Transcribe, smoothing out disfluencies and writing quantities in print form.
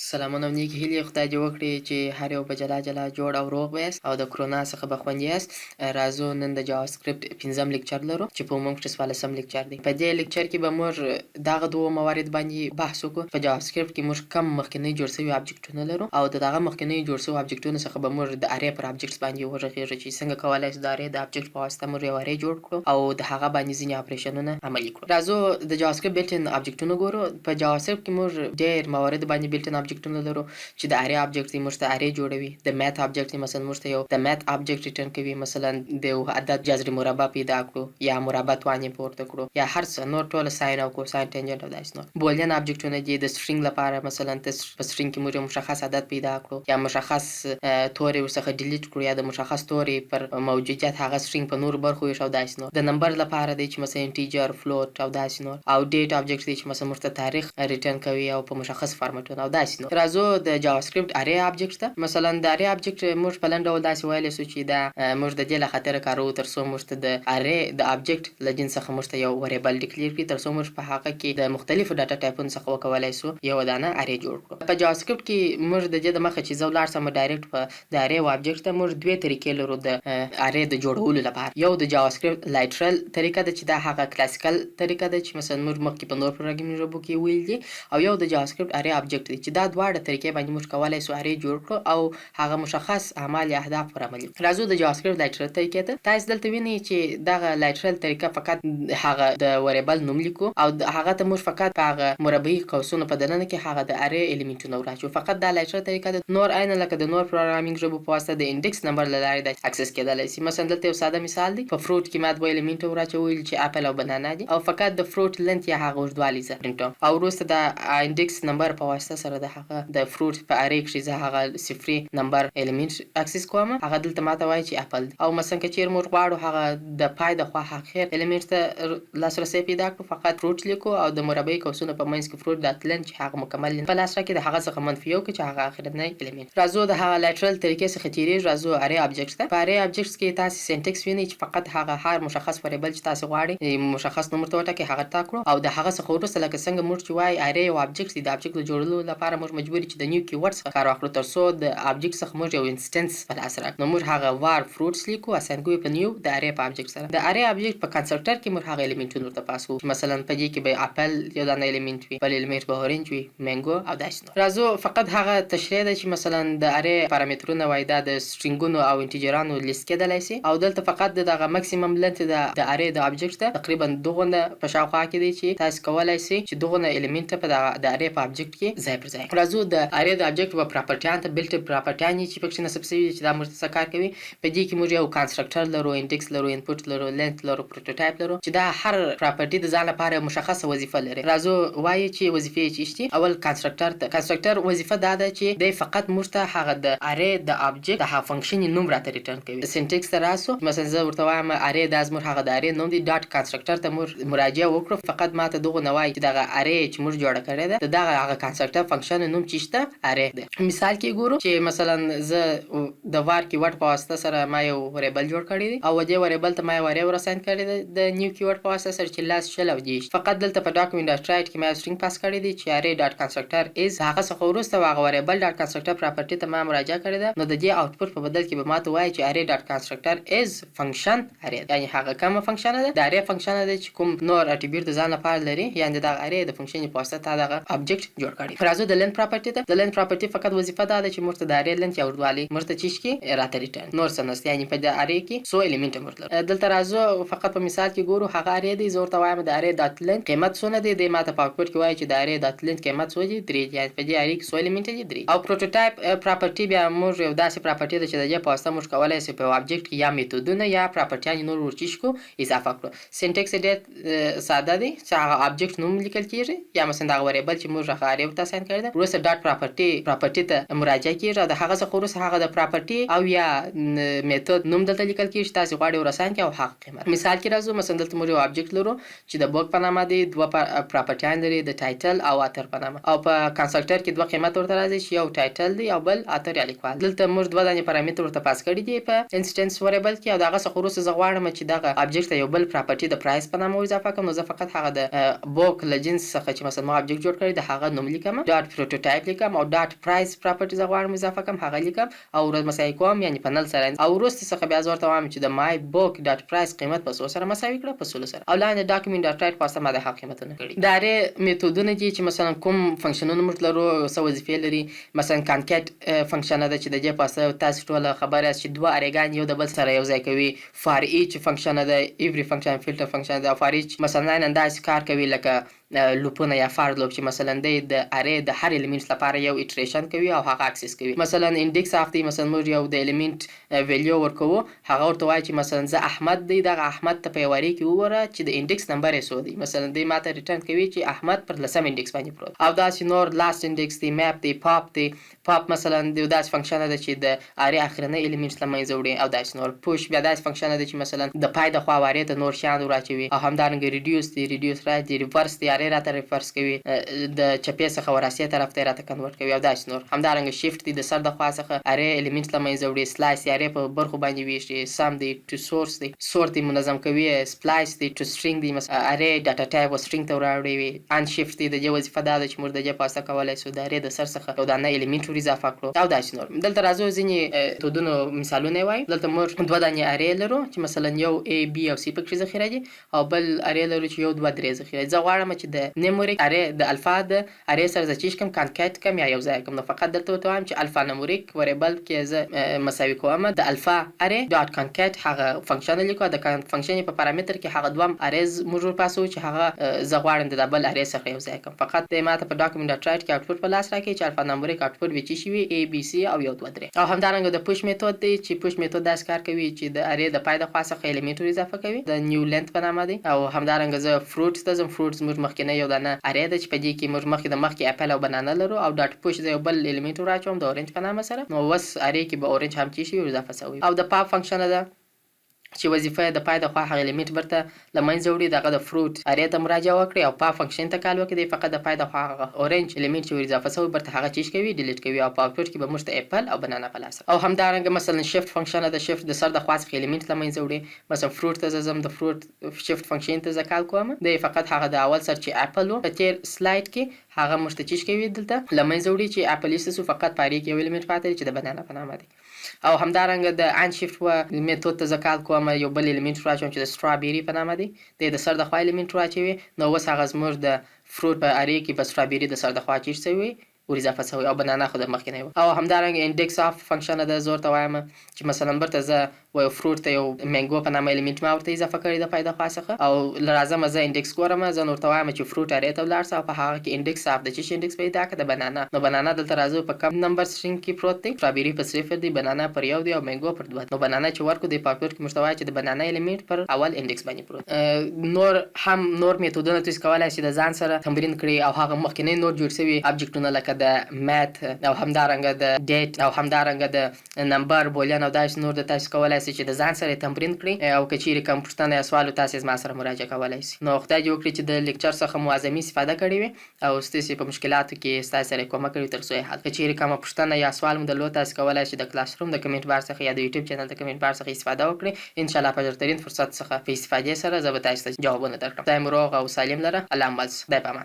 سلامونه او نیکې هیلې خدای دې وکړي چې هر یو په جلا جلا جوړ او روغ به یاست او د کرونا څخه به خوندي یاست. راځو نن د جاوا سکرپټ 5م لیکچر لرو چې په عموم کې 14م لیکچر دی. په دې لیکچر کې به موږ دغه دوه موارد باندې بحث وکړو. په جاوا سکرپټ کې موږ کم مخکینی جوړ شوي ابجکټونه لرو او د دغه مخکینی جوړ شوي ابجکټونو څخه به موږ د ارې پر ابجکټس باندې وغږیږو چې څنګه کولی شو د ارې د ابجکټ په واسطه موږ یو ارې جوړ کړو او د هغه باندې ځینې اپریشنونه عملي کړو. راځو د جاوا سکرپټ بلټن ابجکټونه ګورو. په جاوا سکرپټ کې موږ ډېر موارد باندې بلټن ابجکټونه لرو چې د ارې ابجکټ دی موږ ته ارې جوړوي. د میت ابجکټ دی مثلا موږ ته یو د میت ابجکټ ریټرن کوي، مثلا د یو عدد جذر مربع پیدا کړو یا مربع توانې پورته کړو یا هر څه نور ټول ساین او کوساین ټینجنټ او داسې نور. بولین ابجکټونه دي د سټرینګ لپاره، مثلا په سټرینګ کې موږ یو مشخص عدد پیدا کړو یا مشخص توري ورڅخه ډیلیټ کړو یا د مشخص توري پر موجودیت هغه سټرینګ په نورو برخو ویشو او داسې نور. د نمبر لپاره دی چې مثلا انټیجر، فلوټ او داسې نور. او ډیټ ابجکټ دی چې مثلا موږ ته تاریخ ریټرن کوي او په مشخص فارمټونو او داسې نور. راځو د جاوا سکرپټ ارې ابجکټ ته. مثلا د ارې ابجکټ موږ په لنډ ډول داسې ویلی سو چې دا موږ د دې له خاطره کاروو تر څو موږ ته د ارې د ابجکټ له جنس څخه موږ ته یو وریبل ډیکلیر کړي، تر څو موږ په هغه کې د مختلفو ډاټا ټایپونو څخه وکولی سو یو دانه ارې جوړ کړو. په جاوا سکرپټ کې موږ د دې د مخه چې زه ولاړ سم ډایرکټ په د ارې و ابجکټ ته موږ دوې طریقې لرو د ارې د جوړولو لپاره. یو د جاوا سکرپټ لایټرل طریقه ده چې دا هغه کلاسیکل طریقه ده چې مثلا موږ مخکې په نور پروګرامینګ ژبو کې ویل دي، او یو د جاوا سکرپټ ارې ابجکټ دی چې دا دواړه طریقې باندې موږ کولی سو ارې جوړ کړو او هغه مشخص اعمال یا اهداف پر عملي. راځو د جاوا سکرپټ لایټرل طریقې ته. تاسو دلته وینئ چې دغه لایټرل طریقه فقط هغه د وریبل نوم لیکو او هغه ته موږ فقط په هغه مربعي قوسونو په دننه کې هغه د ارې الیمنټونه وراچو. فقط دا لایټرل طریقه ده. نور عین لکه د نور پروګرامینګ ژبو په واسطه د انډکس نمبر له لارې د اکسس کېدلی شي. مثلا دلته یو ساده مثال دی. په فروټ کې ما دوه الیمنټ وراچول چې اپل او بنانا دي او فقط د فروټ لنت یا هغه اوږدوالی زه پرنټوم او وروسته د انډکس نمبر په واسطه سره د هغه د فروټ په ارې کښې زه هغه صفري نمبر الیمنټ اکسس کوم. هغه دلته ماته وایي چې اپل دی. او مثلا که چیرې موږ غواړو هغه د پای د خوا اخر الیمنټ ته لاسرسی پیدا کړو، فقط فروټ لیکو او د مربعي قوسونو په منځ کې فروټ ډاټ لن چې هغه مکمل په لاس راکړي د هغه څخه منفي یو کړي چې هغه اخرنی الیمنټ. راځو د هغه لایټرل طریقې څخه تېرېږو. راځو ارې ابجکټ ته. په ارې ابجکټس کې تاسې سینټکس وینئ چې فقط هغه هر مشخص وریبل چې تاسې غواړئ مشخص نوم ورته وټاکئ، هغه ټاکړو او د هغه څخه وروسته لکه څنګه موږ چې وایي ارې یو ابجکټ دی، د ابجکټ د جوړولو لپاره موږ مجبور یو چې د نیو کیورډ څخه کار واخلو تر څو د ابجکټ څخه موږ یو انسټنس په لاس راکړو. نو موږ هغه وار فروټس لیکو اساین کوو په نیو د ارې په ابجکټ سره. د ارې ابجکټ په کنسټرکټر کې موږ هغه الیمنټونه ورته پاس کوو. مثلا په دې کې به اپل یو دانه الیمنټ وي، بل الیمنټ به اورنج وي، مینګو او داسې نور. راځو فقط هغه تشریح ده چې مثلا د ارې پارامترونه وایي دا د سټرینګونو او انټیجرانو لیست کېدلی شي او دلته فقط د دغه مکسیمم لنت د ارې د ابجکټ ته تقریبا دغونه په شاوخوا کې دی چې تاسو کولی شئ چې دغونه الیمنټ په د ارې په ابجکټ کې ځای پر ځای. راځو د ارې د ابجکټ په پراپرټیان ته. بلټ پراپرټیان چې پکښې نصب شوي دي چې دا موږ ته څه کار کوي. په دې کې موږ یو کنسټرکټر لرو، انډکس لرو، انپوټ لرو، لنت لرو، پروټوټایپ لرو چې دا هر پراپرټي د ځان لپاره مشخصه وظیفه لري. راځو وایو چې وظیفې یې څه دي. اول کنسټرکټر ته. کنسټرکټر وظیفه دا ده چې دی فقط موږ ته هغه د ارې د ابجکټ د هغه فنکشن نوم راته ریټرن کوي. سینټکس ته راسو. مثلا زه ورته وایم ارې دا زموږ هغه د ارې نوم دی. ډاټ کنسټرکټر ته موږ مراجعه وکړو. فقط ماته دغونه وایي چې دغه ارې چې موږ جوړه کړې ده د دغه هغه کنسټرکټر فنکشن نوم چې شته ارې ده. مثال کې ګورو چې مثلا زه د وار کیورډ په واسطه سره ما یو وریبل جوړ کړی دی او دې وریبل ته ما یو ارې وراساین کړی دی د نیو کیورډ په واسطه سره چې لاس شل او دېرش. فقط دلته په ډاکومنټ ډاټ رایټ کې ما یو سټرینګ پاس کړی دی چې ارې ډاټ کنسټرکټر از. هغه څخه وروسته هغه وریبل ډاټ کنسټرکټر پراپرټي ته ما مراجعه کړې ده. نو د دې آوټپوټ په بدل کې به ماته وایي چې ارې ډاټ کنسټرکټر از فنکشن ارې، یعنې هغه کومه فنکشن ده د ارې فنکشن ده چې کوم نور اټریبیوټ د ځان لپاره لري، یعنې دغه ارې د فنکشن په واسطه تا دغه ابجکټ جوړ کړی. راځو د لنت پراپرټي ته. د لنت پراپرټي فقط وظیفه دا ده چې موږ ته د ارې لنت یا اوږدوالی موږ ته څه شي راته ریټرن، نور څه نشته. یعنې په د ارې کې څو الیمنټه موږ لرو. دلته راځو فقط په مثال کې ګورو. هغه ارې دی، زه ورته وایم د ارې ډاټ لنت قیمت څونه دی. دی ماته په آوټپوټ کې وایي چې د ارې ډاټ لنت قیمت څو دی؟ 3. یعنې په دې ارې کې څو الیمنټه دي؟ 3. او پروټوټایپ پراپرټي بیا موږ یو داسې پراپرټي ده چې د دې په واسطه موږ کولی شو په یو ابجکټ کې یا میتودونه یا پراپرټیان نور ورچیش کړو اضافه کړو. سینټکس یې ډېر ساده دی چې هغه ابجکټ نوم لیکل کېږي یا مثلا دغه وریبل چې موږ هغه ارې ورته اساین کړی ده. وروسته ډاټ پراپرټي ته مراجعه کېږي او د هغه څخه وروسته هغه د پراپرټي او یا میتود نوم دلته لیکل کېږي چې تاسې غواړئ وراساین کړئ او هغه قیمت. مثال کې راځو. مثلا دلته موږ یو ابجکټ لرو چې د بوک په نامه دی، دوه پراپرټیان لري د ټایټل او اتر په نامه، او په کنسټرکټر کې دوه قیمت ورته راځي چې یو ټایټل دی او بل اتر یا لیکوال. دلته موږ دوه دانې پارامتر ورته پاس کړي دي په انسټنس وریبل کې او د هغه څخه وروسته زه غواړم چې دغه ابجکټ ته یو بل پراپرټي د پرایس په نامه اضافه کړم. نو زه فقط هغه د بوک له جنس څخه چې مثلا ما ابجکټ جوړ کړی د هغه نوم لیکم. ډاټ ټو ټایپ لیکم او ډاټ پرایس پراپرټي زه غواړم اضافه کړم هغه لیکم او مساوي کوم یعنې په نل سره او وروسته څخه بیا زه ورته وایم چې د مای بوک ډاټ پرایس قیمت په څو سره مساوي کړه په 16 سره او لاندې ډاکومنټ ډاټ رایټ په واسطه ما د هغه قیمتونه کړي. د ارې میتودونه دي چې مثلا کوم فنکشنونه موږ لرو څه وظیفې لري. مثلا کانکیټ فنکشن ده چې د دې په واسطه تاسو ټول خبر یاست چې دوه ارېګان یو د بل سره یو ځای کوي. فار ایچ فنکشن ده، ایوری فنکشن، فلټر فنکشن ده. فار ایچ مثلا نن داسې کار کوي لکه لوپونه یا فار لوپ چې مثلا د ارې د هر الیمنټ لپاره یو ایټریشن کوي او هغه اکسس کوي. مثلا انډیکس اف دی، مثلا موږ یو د الیمنټ ویلیو ورکوو، هغه ورته وایي چې مثلا زه احمد دی، دغه احمد ته په یو ارې کې وګوره چې د انډیکس نمبر یې څو دی. مثلا دی ماته ریټرن کوي چې احمد پر لسم انډیکس باندې پروت او داسې نور لاست انډیکس دی، میپ دی، پاپ دی. پاپ مثلا د داسې فنکشن ده چې د ارې اخرنی الیمنټ له منځه وړي او داسې نور. پوش بیا داسې فنکشن ده چې مثلا د پای د خوا ارې ته نور شیان وراچوي او همدارنګه ریډیوس دی، ریډیوس رایټ دی، ریورس دی، ارې راته ریورس کوي د چپې څخه وراسي طرف ته راته کنورټ کوي او داسې نور. همدارنګه شیفت دی، د سر د خوا څخه ارې الیمنټ له منځه وړي. سلایس دی، ارې په برخو باندې ویشي. سم دی، ټو سورس دی، سورت دی منظم کوي. سپلایس دی، ټو سټرینګ دی، ارې ډاټا ټایپ او سټرینګ ته وراوړي. ان شیفت دی، د دې وظیفه دا ده چې موږ د دې په واسطه کولی شو د ارې د سر څخه یو دانه الیمنټ ور اضافه کړو او داسې نور. دلته راځو ځینې میتودونو مثالونه یې وایو. دلته موږ دوه دانې ارې لرو چې مثلا یو A B او C پکې ذخیره دي او بل ارې لرو چې یو 2 3 ذخیره دي. زه غواړم چې د نمریک ارې د الفا د ارې سره زه چیش کم کانکیټ کم یا یو ځای کم. نو فقط دلته ورته وایم چې الفا نمریک وریبل کې زه مساوي کوم د الفا ارې ډاټ کانکیټ هغه فنکشن لیکو. د فنکشن په پارامتر کې هغه دوم ارېز موږ ورپاسو چې هغه زه غواړم د بل ارې څخه یو ځای کم. فقط د ماته په ډاکومنټ ډاټ رایټ کې اوټپوټ په لاس راکړي چې الفا نمریک اوټپوټ به چی شي وي A B C او یو 2 3. او همدارنګه د پوش میتود دی چې پوش میتود داسې کار کوي چې د ارې د پای د خوا څخه الیمنټ ور اضافه کوي د نیو لینث په نامه دی. او همدارنګه زه فروټس ته ځم. فروټس موږ مخکې یو دانه ارې ده چې په دې کې موږ مخکې اپل او بنانا لرو او ډاټ پوش زه یو بل الیمنټ ور اچوم د اورنج په نامه سره. نو وس ارې کې به اورنج هم چی شي ور اضافه شوی. او د پاپ فنکشن ده چې وظیفه د پای د خوا هغه الیمنټ برته له منځه وړي دغه د فروټ ارې ته مراجعه وکړي او پاپ فنکشن ته کال وکړي. فقط د پای د خوا هغه اورنج الیمنټ چې ور اضافه شوی برته هغه چیش کوي ډیلیټ کوي او په اوټپوټ کې به موږ ته اپل او بنانا په لاس. او همدارنګه مثلا شیفت فنکشن د شیفت د سر د خوا څخه الیمنټ له منځه وړي. مثلا فروټ ته زم د فروټ شیفت فنکشن ته زه کال کوم د فقط هغه د اول سر چې اپل و په تیر سلاید کې هغه موږ ته چیش کوي دلته له منځه وړي چې اپل یې فقط پاره کې یو الیمنټ پاتې چې د بنانا په نامه دی. او همدارنګه د ان شیفت و میتود ته زه کال کوم یو بل الیمنټ راچوم چې د سترابری په نامه دی. د سر د خوا الیمنټ راچوي. نو اوس هغه زموږ د فروټ په ارې کې په سترابری د سر د خوا چیش شوی ور اضافه شوی او بنانا خو د مخکې نه و. او همدارنګه انډیکس اف فنکشن د زور ته وایم چې مثلا برته زه و فروټ ته یو مانګو په نامه الیمنټ ما ورته اضافه کړی د پای د خوا څخه او لازم زه انډیکس ګورم. زه نور ته وایم چې فروټ ارې ته ولاړ او په هغه کې انډیکس اف د چی انډیکس پیدا کړه د بنانا. نو بنانا دلته راځو په کم نمبر سټرینګ کې پروت دی. سترابری په 0 دی، بنانا پر 1 دی او مانګو پر 2. نو بنانا چې ورکو دی په اوټپوټ کې مشتوي چې د بنانا الیمنټ پر اول انډیکس باندې پروت. نور میتودونه تاسو کولای شئ د ځان سره تمرین کړئ او هغه مخکینی نور جوړ شوی ابجیکټونه لکه د میت او همدارنګه د ډیټ او همدارنګه د نمبر بولین او داسې نور د تاسو کولای شئ چې د ځان سره تمرین کړئ او که چیرې کوم پوښتنه یا سوال تاسو ما سره مراجعه کولای شئ. نو خدای دې وکړي چې د لیکچر څخه مو اعظمي استفاده کړې وي او تاسو په مشکلاتو کې تاسو سره کومک کوي تر څو یې حل کړئ. چیرې کوم پوښتنه یا سوال مو درلود تاسو کولای شئ د کلاس روم د کمنټ بار څخه یا د یوټیوب چینل د کمنټ بار څخه استفاده وکړئ. ان شاء الله په ژر ترین فرصت څخه په استفادې سره زه به تاسو ته جوابونه درکړم. خدای مو روغ او سالم لره. الله مل. خدای پامان.